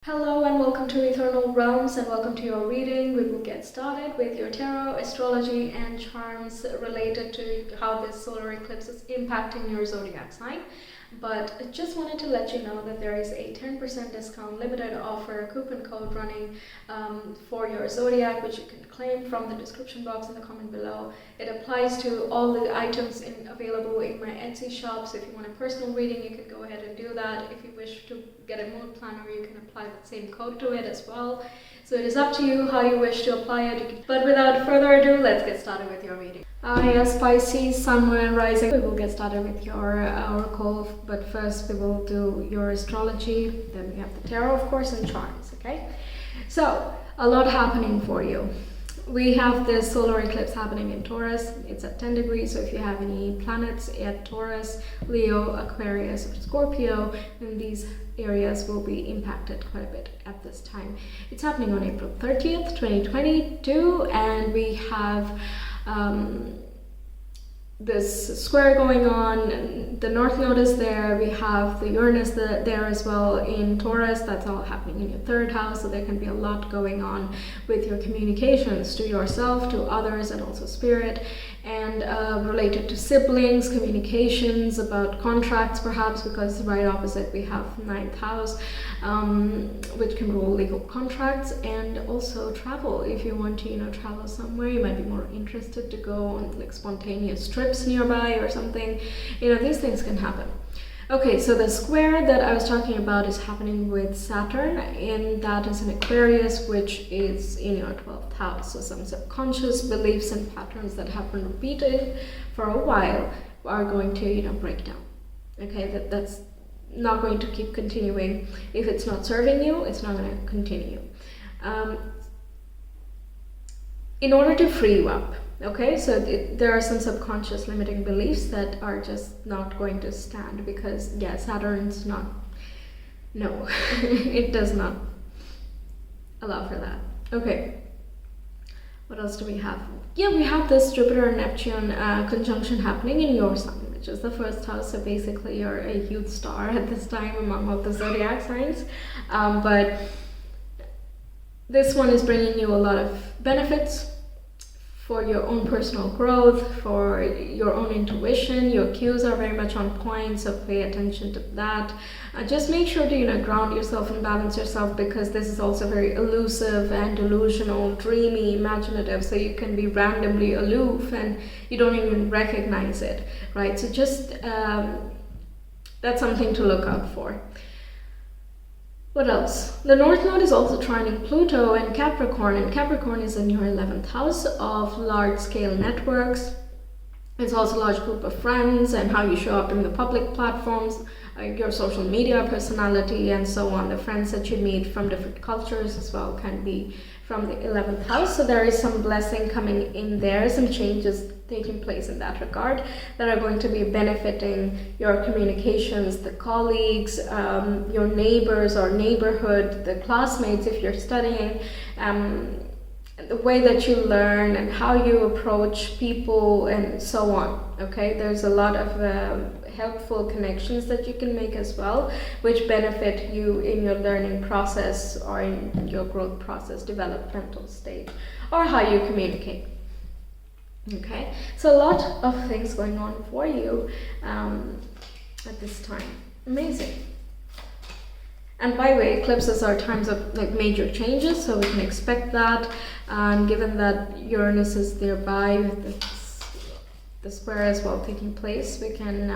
Hello and welcome to Ethernal Realms and welcome to your reading. We will get started with your tarot, astrology and charms related to how this solar eclipse is impacting your zodiac sign. But I just wanted to let you know that there is a 10% discount limited offer coupon code running for your zodiac, which you can claim from the description box in the comment below. It applies to all the items available in my Etsy shop, so if you want a personal reading you can go ahead and do that. If you wish to get a mood planner you can apply that same code to it as well. So it is up to you how you wish to apply it. But without further ado, let's get started with your reading. Yes, Pisces, Sun, Moon and Rising. We will get started with your oracle, but first we will do your astrology, then we have the tarot, of course, and charms, okay? So, a lot happening for you. We have this solar eclipse happening in Taurus. It's at 10 degrees, so if you have any planets at Taurus, Leo, Aquarius, or Scorpio, then these areas will be impacted quite a bit at this time. It's happening on April 30th, 2022, and we have this square going on. The North Node is there. We have the Uranus there as well in Taurus. That's all happening in your third house, so there can be a lot going on with your communications to yourself, to others, and also spirit, and related to siblings, communications about contracts perhaps, because right opposite we have 9th house, which can rule legal contracts, and also travel. If you want to travel somewhere, you might be more interested to go on like spontaneous trips nearby or something. These things can happen. Okay, so the square that I was talking about is happening with Saturn, and that is an Aquarius, which is in your 12th house. So some subconscious beliefs and patterns that have been repeated for a while are going to, break down. Okay, that's not going to keep continuing. If it's not serving you, it's not going to continue. In order to free you up, okay, so there are some subconscious limiting beliefs that are just not going to stand, because Saturn's not, no, it does not allow for that. Okay, what else do we have? We have this Jupiter and Neptune conjunction happening in your sign, which is the first house. So basically you're a huge star at this time among all the zodiac signs, but this one is bringing you a lot of benefits for your own personal growth, for your own intuition. Your cues are very much on point, so pay attention to that. Just make sure to ground yourself and balance yourself, because this is also very elusive and delusional, dreamy, imaginative, so you can be randomly aloof and you don't even recognize it, right? So just that's something to look out for. What else? The North Node is also trining Pluto and Capricorn is in your 11th house of large-scale networks. It's also a large group of friends and how you show up in the public platforms, your social media personality, and so on. The friends that you meet from different cultures as well can be from the 11th house. So there is some blessing coming in there, some changes taking place in that regard that are going to be benefiting your communications, the colleagues, your neighbors or neighborhood, the classmates if you're studying, the way that you learn and how you approach people and so on. Okay, there's a lot of helpful connections that you can make as well, which benefit you in your learning process or in your growth process, developmental stage, or how you communicate. Okay, so a lot of things going on for you at this time. Amazing. And by the way, eclipses are times of major changes, so we can expect that. And given that Uranus is nearby with the square as well taking place, we can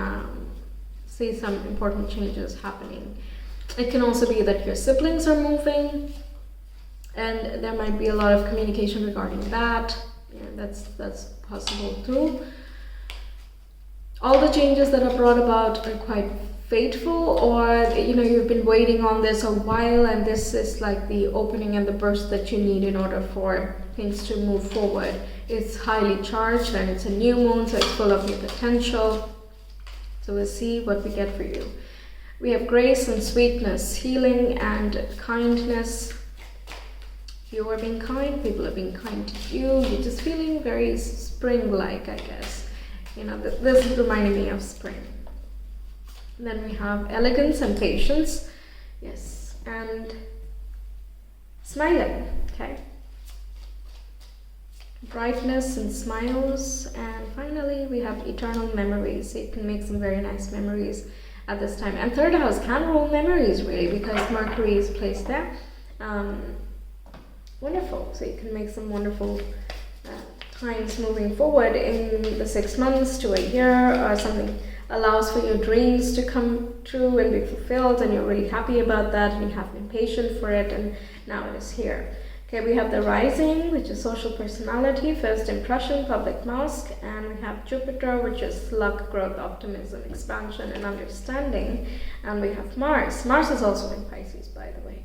see some important changes happening. It can also be that your siblings are moving, and there might be a lot of communication regarding that. That's possible too. All the changes that are brought about are quite fateful, or you've been waiting on this a while, and this is like the opening and the burst that you need in order for things to move forward. It's highly charged and it's a new moon, so it's full of new potential. So we'll see what we get for you. We have grace and sweetness, healing and kindness. You are being kind, people are being kind to you. You're just feeling very spring-like, I guess. This is reminding me of spring. And then we have elegance and patience. Yes, and smiling, okay? Brightness and smiles. And finally we have eternal memories. So you can make some very nice memories at this time. And third house can rule memories, really, because Mercury is placed there. Wonderful. So you can make some wonderful times moving forward in the 6 months to a year, or something allows for your dreams to come true and be fulfilled, and you're really happy about that, and you have been patient for it, and now it is here. Okay, we have the rising, which is social personality, first impression, public mask, and we have Jupiter, which is luck, growth, optimism, expansion, and understanding. And we have Mars. Mars is also in Pisces, by the way,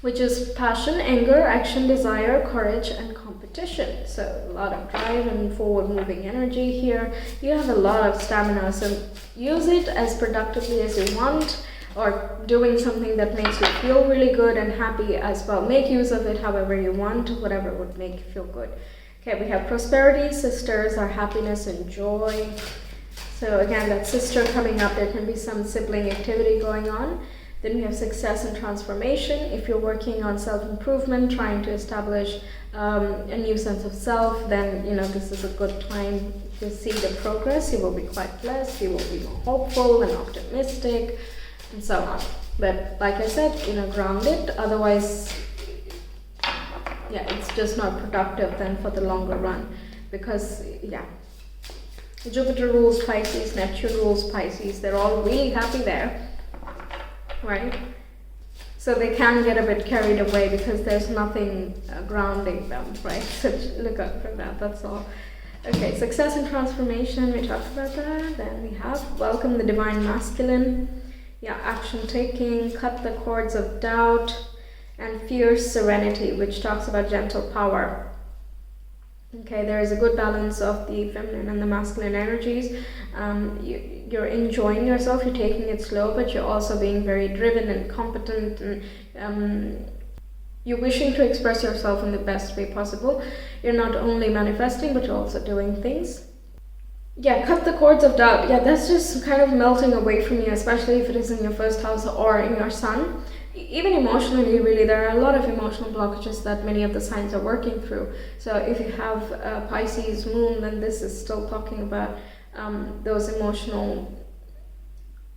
which is passion, anger, action, desire, courage, and competition. So a lot of drive and forward-moving energy here. You have a lot of stamina, so use it as productively as you want, or doing something that makes you feel really good and happy as well. Make use of it however you want, whatever would make you feel good. Okay, we have prosperity, sisters, our happiness and joy. So again, that sister coming up, there can be some sibling activity going on. Then we have success and transformation. If you're working on self-improvement, trying to establish a new sense of self, then this is a good time to see the progress. You will be quite blessed, you will be more hopeful and optimistic, and so on. But like I said, ground it, otherwise it's just not productive then for the longer run, because Jupiter rules Pisces, Neptune rules Pisces, they're all really happy there, right? So they can get a bit carried away because there's nothing grounding them, right? So look out for that, that's all. Okay, success and transformation, we talked about that. Then we have welcome the divine masculine. Action taking, cut the cords of doubt, and fierce serenity, which talks about gentle power. Okay, there is a good balance of the feminine and the masculine energies. You're enjoying yourself, you're taking it slow, but you're also being very driven and competent, and you're wishing to express yourself in the best way possible. You're not only manifesting, but you're also doing things. Cut the cords of doubt. That's just kind of melting away from you, especially if it is in your first house or in your sun. Even emotionally, really, there are a lot of emotional blockages that many of the signs are working through. So if you have a Pisces moon, then this is still talking about those emotional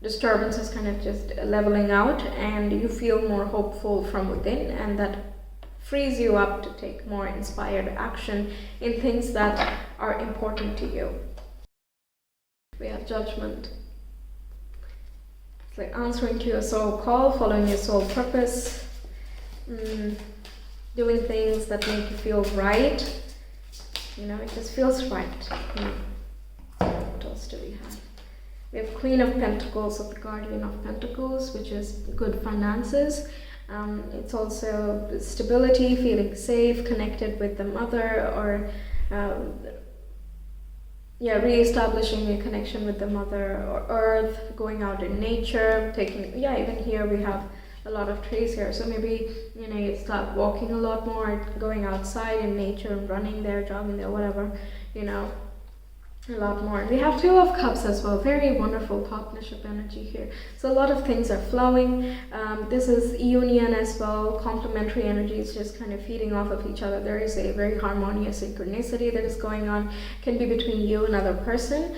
disturbances kind of just leveling out, and you feel more hopeful from within, and that frees you up to take more inspired action in things that are important to you. We have judgment. It's like answering to your soul call, following your soul purpose, doing things that make you feel right. It just feels right. What else do we have? We have Queen of Pentacles, or the Guardian of Pentacles, which is good finances. It's also stability, feeling safe, connected with the mother, or re-establishing a connection with the mother or earth, going out in nature, even here we have a lot of trees here, so maybe you start walking a lot more, going outside in nature, running there, jogging there, whatever, a lot more. We have Two of Cups as well, very wonderful partnership energy here. So a lot of things are flowing. This is union as well, complementary energies just kind of feeding off of each other. There is a very harmonious synchronicity that is going on, can be between you and another person,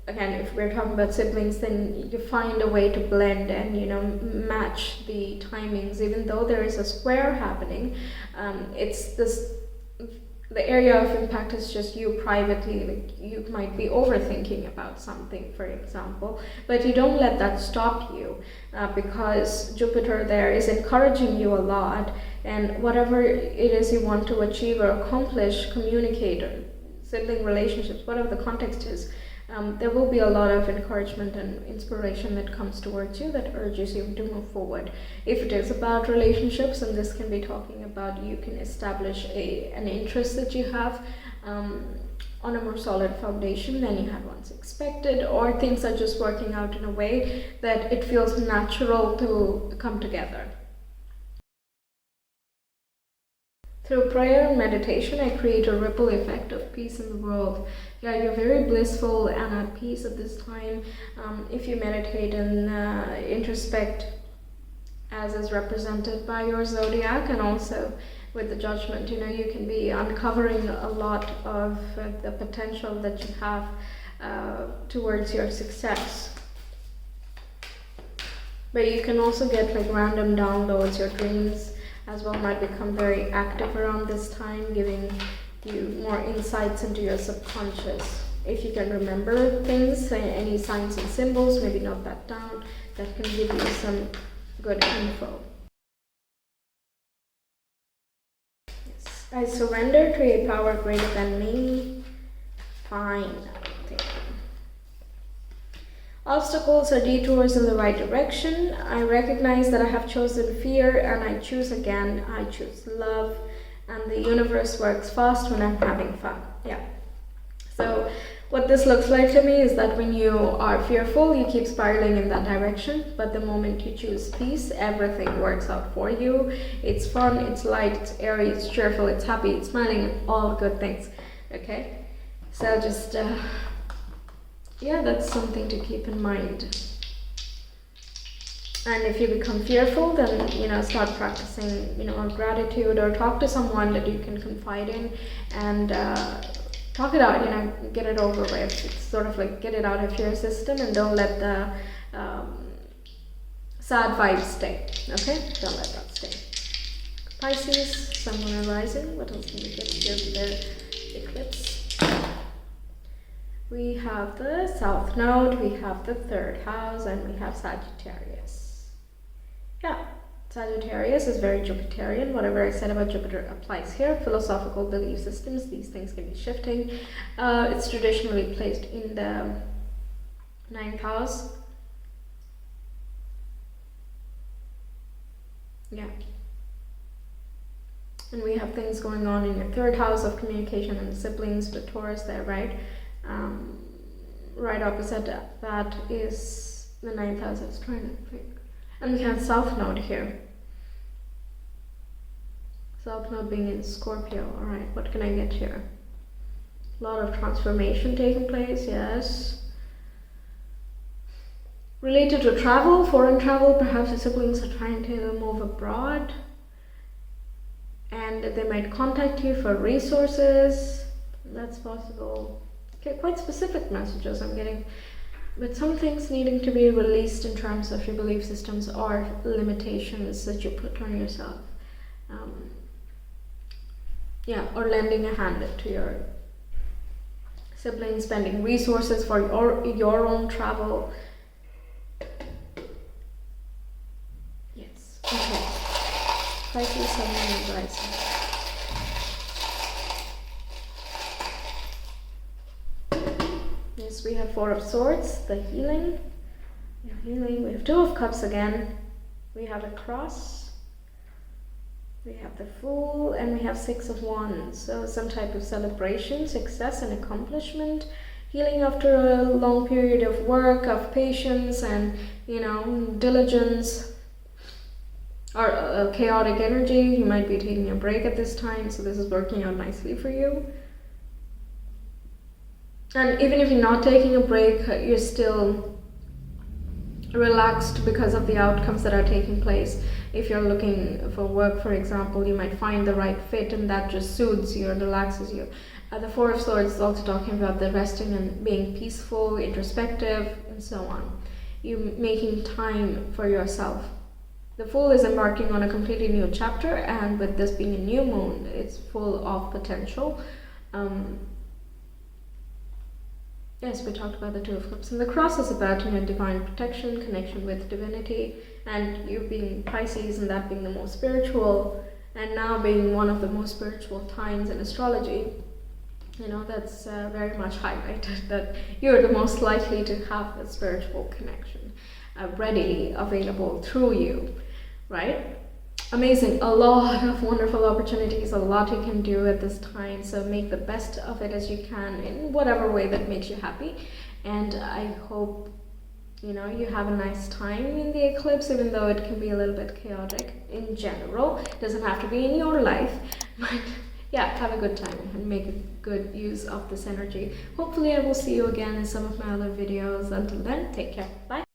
again, if we're talking about siblings, then you find a way to blend and match the timings, even though there is a square happening. The area of impact is just you privately, like you might be overthinking about something, for example, but you don't let that stop you, because Jupiter there is encouraging you a lot, and whatever it is you want to achieve or accomplish, communicate, or sibling relationships, whatever the context is, there will be a lot of encouragement and inspiration that comes towards you that urges you to move forward. If it is about relationships, and this can be talking about you can establish an interest that you have on a more solid foundation than you had once expected, or things are just working out in a way that it feels natural to come together. Through prayer and meditation, I create a ripple effect of peace in the world. You're very blissful and at peace at this time. If you meditate and introspect as is represented by your zodiac, and also with the judgment. You know, you can be uncovering a lot of the potential that you have towards your success. But you can also get like random downloads. Your dreams as well might become very active around this time, giving you more insights into your subconscious. If you can remember things, any signs and symbols, maybe note that down. That can give you some good info. Yes. I surrender to a power greater than me. Fine. Obstacles or detours in the right direction. I recognize that I have chosen fear and I choose again. I choose love, and the universe works fast when I'm having fun. Yeah. So what this looks like to me is that when you are fearful, you keep spiraling in that direction. But the moment you choose peace, everything works out for you. It's fun, it's light, it's airy, it's cheerful, it's happy, it's smiling, all good things. Okay? So just yeah, that's something to keep in mind. And if you become fearful, then, you know, start practicing, you know, gratitude, or talk to someone that you can confide in and talk it out, you know, get it over with. It's sort of like get it out of your system, and don't let the sad vibes stay, okay? Don't let that stay. Pisces, Sun, Moon, and Rising. What else can we get here for the eclipse? We have the South Node, we have the 3rd house, and we have Sagittarius. Yeah, Sagittarius is very Jupiterian. Whatever I said about Jupiter applies here. Philosophical belief systems, these things can be shifting. It's traditionally placed in the 9th house. Yeah. And we have things going on in your 3rd house of communication and siblings, with Taurus there, right? Right opposite that is the 9th house. I was trying to think. And we have South Node here. South Node being in Scorpio. Alright, what can I get here? A lot of transformation taking place, yes. Related to travel, foreign travel, perhaps the siblings are trying to move abroad. And they might contact you for resources. That's possible. Okay, quite specific messages I'm getting, but some things needing to be released in terms of your belief systems or limitations that you put on yourself. Yeah, or lending a hand to your siblings, spending resources for your own travel. Yes, okay. Pisces, Sun, Moon, and Rising. Yes, we have 4 of Swords, the healing. We have 2 of Cups again. We have a Cross. We have the Fool, and we have 6 of Wands. So some type of celebration, success, and accomplishment. Healing after a long period of work, of patience, and, you know, diligence. Or a chaotic energy. You might be taking a break at this time, so this is working out nicely for you. And even if you're not taking a break, you're still relaxed because of the outcomes that are taking place. If you're looking for work, for example, you might find the right fit, and that just soothes you and relaxes you. The 4 of Swords is also talking about the resting and being peaceful, introspective, and so on. You making time for yourself. The Fool is embarking on a completely new chapter, and with this being a new moon, it's full of potential. Yes, we talked about the 2 of Cups. And the Cross is about, you know, divine protection, connection with divinity, and you being Pisces and that being the most spiritual, and now being one of the most spiritual times in astrology. You know, that's very much highlighted that you're the most likely to have a spiritual connection readily available through you, right? Amazing, a lot of wonderful opportunities, a lot you can do at this time, so make the best of it as you can in whatever way that makes you happy. And I hope, you know, you have a nice time in the eclipse, even though it can be a little bit chaotic in general. It doesn't have to be in your life, but yeah, have a good time and make a good use of this energy. Hopefully I will see you again in some of my other videos. Until then, take care, bye.